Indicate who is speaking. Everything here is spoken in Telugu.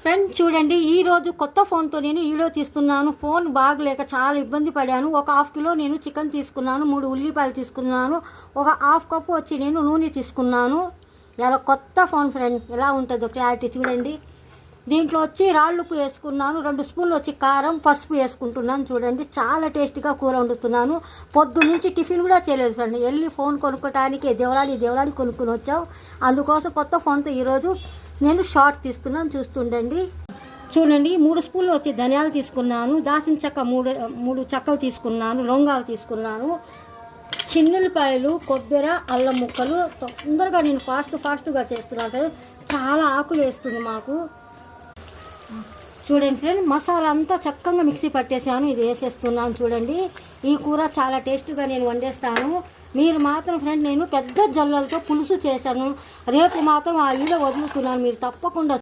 Speaker 1: ఫ్రెండ్ చూడండి, ఈరోజు కొత్త ఫోన్తో నేను వీడియో తీస్తున్నాను. ఫోన్ బాగలేక చాలా ఇబ్బంది పడాను. ఒక హాఫ్ కిలో నేను చికెన్ తీసుకున్నాను, 3 ఉల్లిపాయలు తీసుకున్నాను, ఒక హాఫ్ కప్పు వచ్చి నేను నూనె తీసుకున్నాను. ఇలా కొత్త ఫోన్ ఫ్రెండ్ ఎలా ఉంటుందో క్లారిటీ చూడండి. దీంట్లో వచ్చి రాళ్ళుప్పు వేసుకున్నాను, 2 స్పూన్లు వచ్చి కారం, పసుపు వేసుకుంటున్నాను. చూడండి చాలా టేస్టీగా కూర వండుతున్నాను. పొద్దు నుంచి టిఫిన్ కూడా చేయలేదు ఫ్రెండ్. వెళ్ళి ఫోన్ కొనుక్కోవడానికి దేవలాడి కొనుక్కొని వచ్చాం. అందుకోసం కొత్త ఫోన్తో ఈరోజు నేను షార్ట్ తీస్తున్నాను, చూస్తుండండి. చూడండి 3 స్పూన్లు వచ్చి ధనియాలు తీసుకున్నాను, దాల్చిన చెక్క 3 చెక్కలు తీసుకున్నాను, లవంగాలు తీసుకున్నాను, చిన్నులపాయలు, కొబ్బరి, అల్లం ముక్కలు. తొందరగా నేను ఫాస్ట్గా చేస్తున్నాను. చాలా ఆకులు వేస్తుంది మాకు. చూడండి ఫ్రెండ్, మసాలా అంతా చక్కగా మిక్సీ పట్టేసాను. ఇది వేసేస్తున్నాను. చూడండి ఈ కూర చాలా టేస్ట్గా నేను వండేస్తాను. మీరు మాత్రం ఫ్రెండ్, నేను పెద్ద జల్లలతో పులుసు చేశాను. రేపు మాత్రం ఆ వీడియో వదులుతున్నాను, మీరు తప్పకుండా